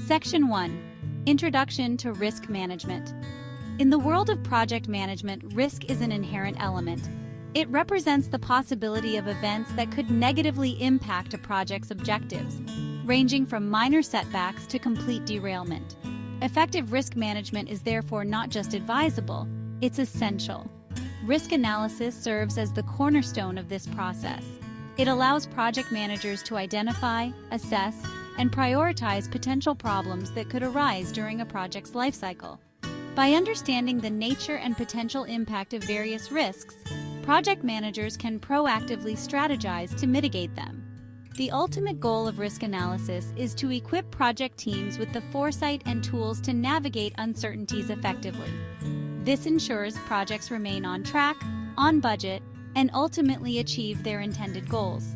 Section 1. Introduction to Risk Management. In the world of project management, risk is an inherent element. It represents the possibility of events that could negatively impact a project's objectives, ranging from minor setbacks to complete derailment. Effective risk management is therefore not just advisable, it's essential. Risk analysis serves as the cornerstone of this process. It allows project managers to identify, assess, and prioritize potential problems that could arise during a project's lifecycle. By understanding the nature and potential impact of various risks, project managers can proactively strategize to mitigate them. The ultimate goal of risk analysis is to equip project teams with the foresight and tools to navigate uncertainties effectively. This ensures projects remain on track, on budget, and ultimately achieve their intended goals.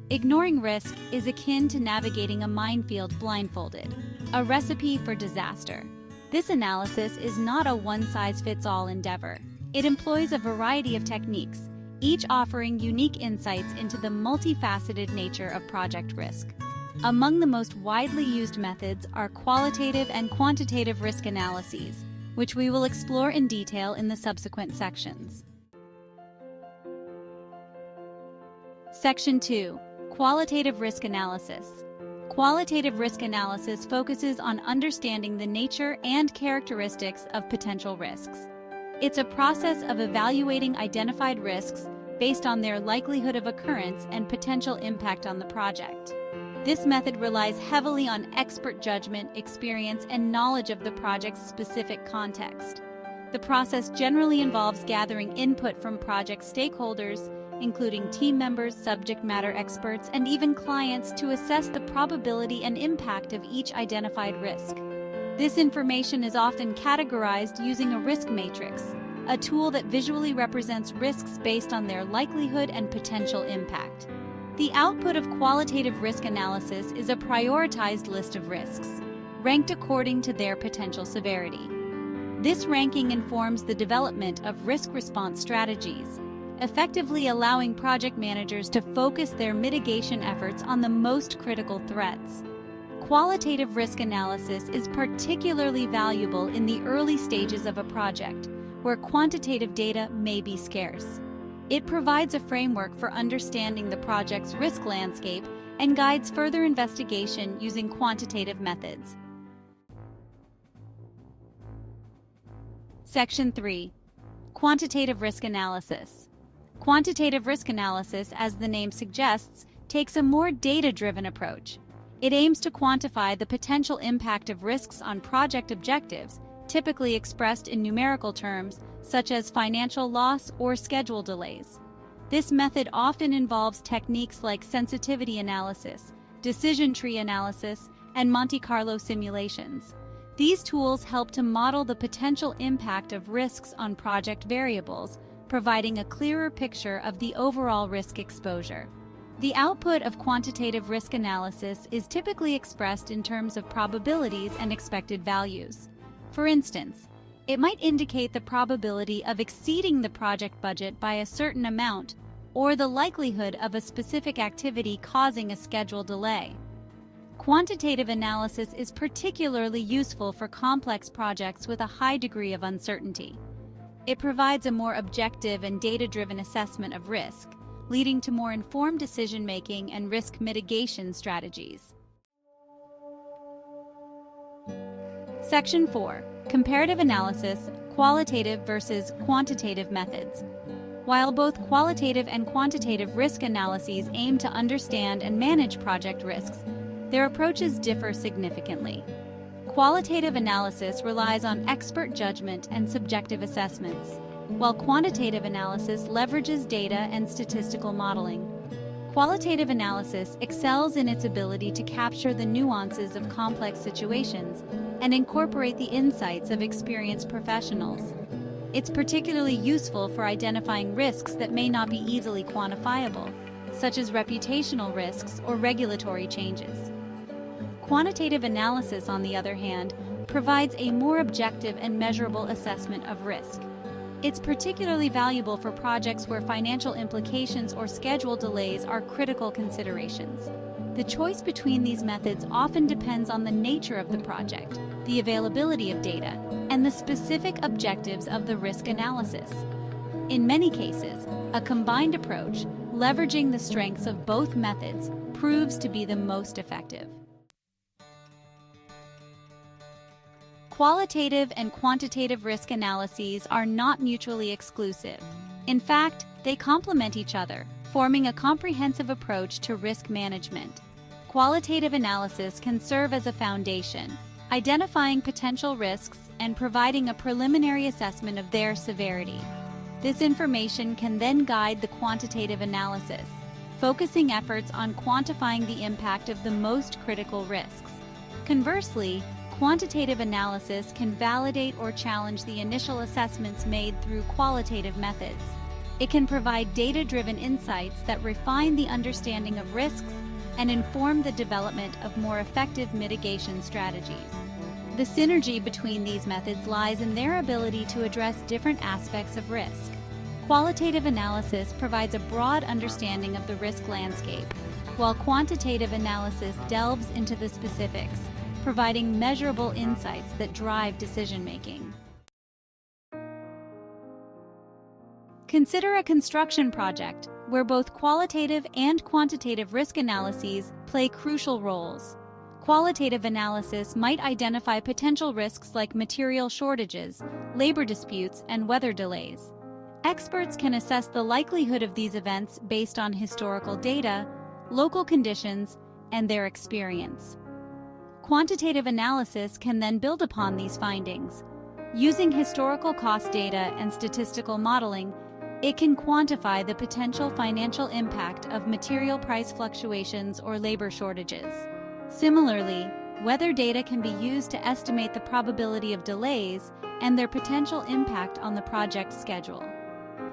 Ignoring risk is akin to navigating a minefield blindfolded, a recipe for disaster. This analysis is not a one-size-fits-all endeavor. It employs a variety of techniques, each offering unique insights into the multifaceted nature of project risk. Among the most widely used methods are qualitative and quantitative risk analyses, which we will explore in detail in the subsequent sections. Section 2. Qualitative risk analysis. Qualitative risk analysis focuses on understanding the nature and characteristics of potential risks. It's a process of evaluating identified risks based on their likelihood of occurrence and potential impact on the project. This method relies heavily on expert judgment, experience, and knowledge of the project's specific context. The process generally involves gathering input from project stakeholders, including team members, subject matter experts, and even clients, to assess the probability and impact of each identified risk. This information is often categorized using a risk matrix, a tool that visually represents risks based on their likelihood and potential impact. The output of qualitative risk analysis is a prioritized list of risks, ranked according to their potential severity. This ranking informs the development of risk response strategies, effectively allowing project managers to focus their mitigation efforts on the most critical threats. Qualitative risk analysis is particularly valuable in the early stages of a project, where quantitative data may be scarce. It provides a framework for understanding the project's risk landscape and guides further investigation using quantitative methods. Section 3. Quantitative risk analysis. Quantitative risk analysis, as the name suggests, takes a more data-driven approach. It aims to quantify the potential impact of risks on project objectives, typically expressed in numerical terms, such as financial loss or schedule delays. This method often involves techniques like sensitivity analysis, decision tree analysis, and Monte Carlo simulations. These tools help to model the potential impact of risks on project variables, providing a clearer picture of the overall risk exposure. The output of quantitative risk analysis is typically expressed in terms of probabilities and expected values. For instance, it might indicate the probability of exceeding the project budget by a certain amount, or the likelihood of a specific activity causing a schedule delay. Quantitative analysis is particularly useful for complex projects with a high degree of uncertainty. It provides a more objective and data-driven assessment of risk, leading to more informed decision-making and risk mitigation strategies. Section 4. Comparative analysis, qualitative versus quantitative methods. While both qualitative and quantitative risk analyses aim to understand and manage project risks, their approaches differ significantly. Qualitative analysis relies on expert judgment and subjective assessments, while quantitative analysis leverages data and statistical modeling. Qualitative analysis excels in its ability to capture the nuances of complex situations and incorporate the insights of experienced professionals. It's particularly useful for identifying risks that may not be easily quantifiable, such as reputational risks or regulatory changes. Quantitative analysis, on the other hand, provides a more objective and measurable assessment of risk. It's particularly valuable for projects where financial implications or schedule delays are critical considerations. The choice between these methods often depends on the nature of the project, the availability of data, and the specific objectives of the risk analysis. In many cases, a combined approach, leveraging the strengths of both methods, proves to be the most effective. Qualitative and quantitative risk analyses are not mutually exclusive. In fact, they complement each other, forming a comprehensive approach to risk management. Qualitative analysis can serve as a foundation, identifying potential risks and providing a preliminary assessment of their severity. This information can then guide the quantitative analysis, focusing efforts on quantifying the impact of the most critical risks. Conversely, quantitative analysis can validate or challenge the initial assessments made through qualitative methods. It can provide data-driven insights that refine the understanding of risks and inform the development of more effective mitigation strategies. The synergy between these methods lies in their ability to address different aspects of risk. Qualitative analysis provides a broad understanding of the risk landscape, while quantitative analysis delves into the specifics, providing measurable insights that drive decision-making. Consider a construction project where both qualitative and quantitative risk analyses play crucial roles. Qualitative analysis might identify potential risks like material shortages, labor disputes, and weather delays. Experts can assess the likelihood of these events based on historical data, local conditions, and their experience. Quantitative analysis can then build upon these findings. Using historical cost data and statistical modeling, it can quantify the potential financial impact of material price fluctuations or labor shortages. Similarly, weather data can be used to estimate the probability of delays and their potential impact on the project schedule.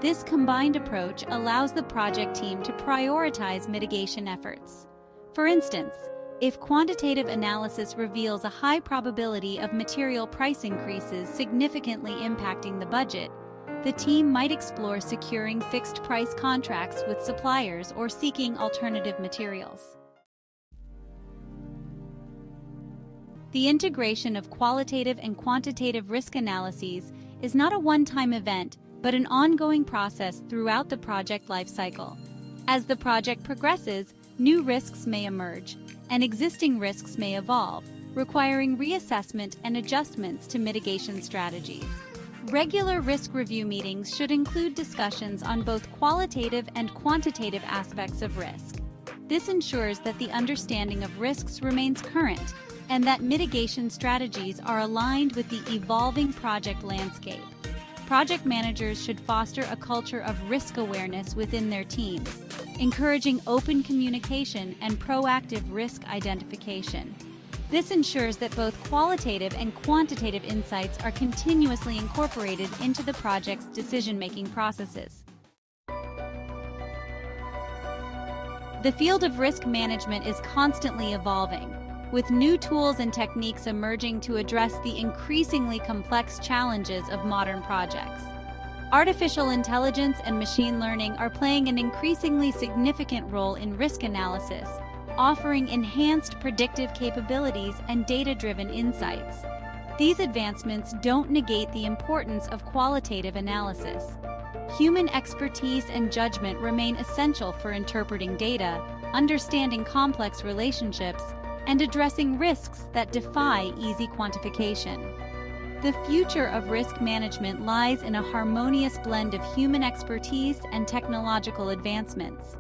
This combined approach allows the project team to prioritize mitigation efforts. For instance, if quantitative analysis reveals a high probability of material price increases significantly impacting the budget, the team might explore securing fixed-price contracts with suppliers or seeking alternative materials. The integration of qualitative and quantitative risk analyses is not a one-time event, but an ongoing process throughout the project lifecycle. As the project progresses, new risks may emerge, and existing risks may evolve, requiring reassessment and adjustments to mitigation strategies. Regular risk review meetings should include discussions on both qualitative and quantitative aspects of risk. This ensures that the understanding of risks remains current and that mitigation strategies are aligned with the evolving project landscape. Project managers should foster a culture of risk awareness within their teams, encouraging open communication and proactive risk identification. This ensures that both qualitative and quantitative insights are continuously incorporated into the project's decision-making processes. The field of risk management is constantly evolving, with new tools and techniques emerging to address the increasingly complex challenges of modern projects. Artificial intelligence and machine learning are playing an increasingly significant role in risk analysis, offering enhanced predictive capabilities and data-driven insights. These advancements don't negate the importance of qualitative analysis. Human expertise and judgment remain essential for interpreting data, understanding complex relationships, and addressing risks that defy easy quantification. The future of risk management lies in a harmonious blend of human expertise and technological advancements.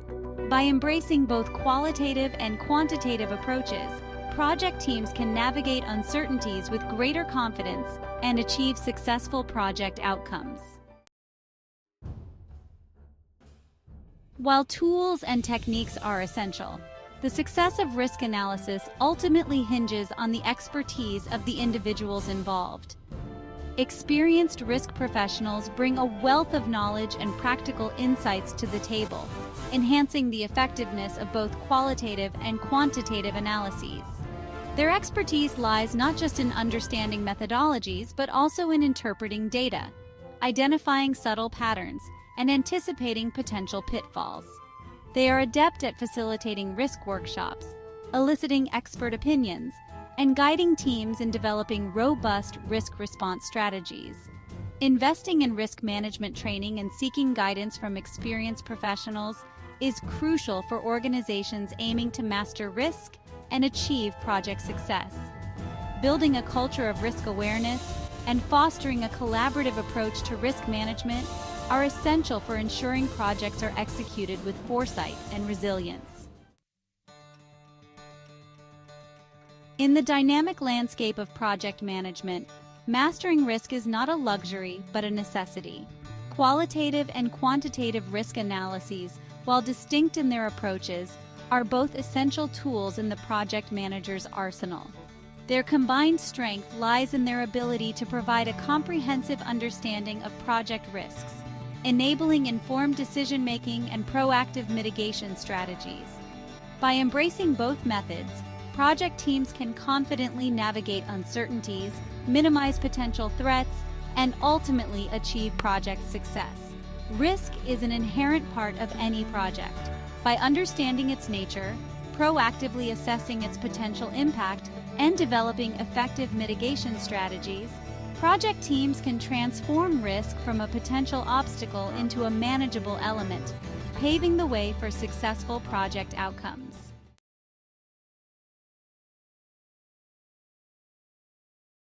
By embracing both qualitative and quantitative approaches, project teams can navigate uncertainties with greater confidence and achieve successful project outcomes. While tools and techniques are essential, the success of risk analysis ultimately hinges on the expertise of the individuals involved. Experienced risk professionals bring a wealth of knowledge and practical insights to the table, enhancing the effectiveness of both qualitative and quantitative analyses. Their expertise lies not just in understanding methodologies, but also in interpreting data, identifying subtle patterns, and anticipating potential pitfalls. They are adept at facilitating risk workshops, eliciting expert opinions, and guiding teams in developing robust risk response strategies. Investing in risk management training and seeking guidance from experienced professionals is crucial for organizations aiming to master risk and achieve project success. Building a culture of risk awareness and fostering a collaborative approach to risk management are essential for ensuring projects are executed with foresight and resilience. In the dynamic landscape of project management, mastering risk is not a luxury but a necessity. Qualitative and quantitative risk analyses, while distinct in their approaches, are both essential tools in the project manager's arsenal. Their combined strength lies in their ability to provide a comprehensive understanding of project risks, enabling informed decision-making and proactive mitigation strategies. By embracing both methods, project teams can confidently navigate uncertainties, minimize potential threats, and ultimately achieve project success. Risk is an inherent part of any project. By understanding its nature, proactively assessing its potential impact, and developing effective mitigation strategies, project teams can transform risk from a potential obstacle into a manageable element, paving the way for successful project outcomes.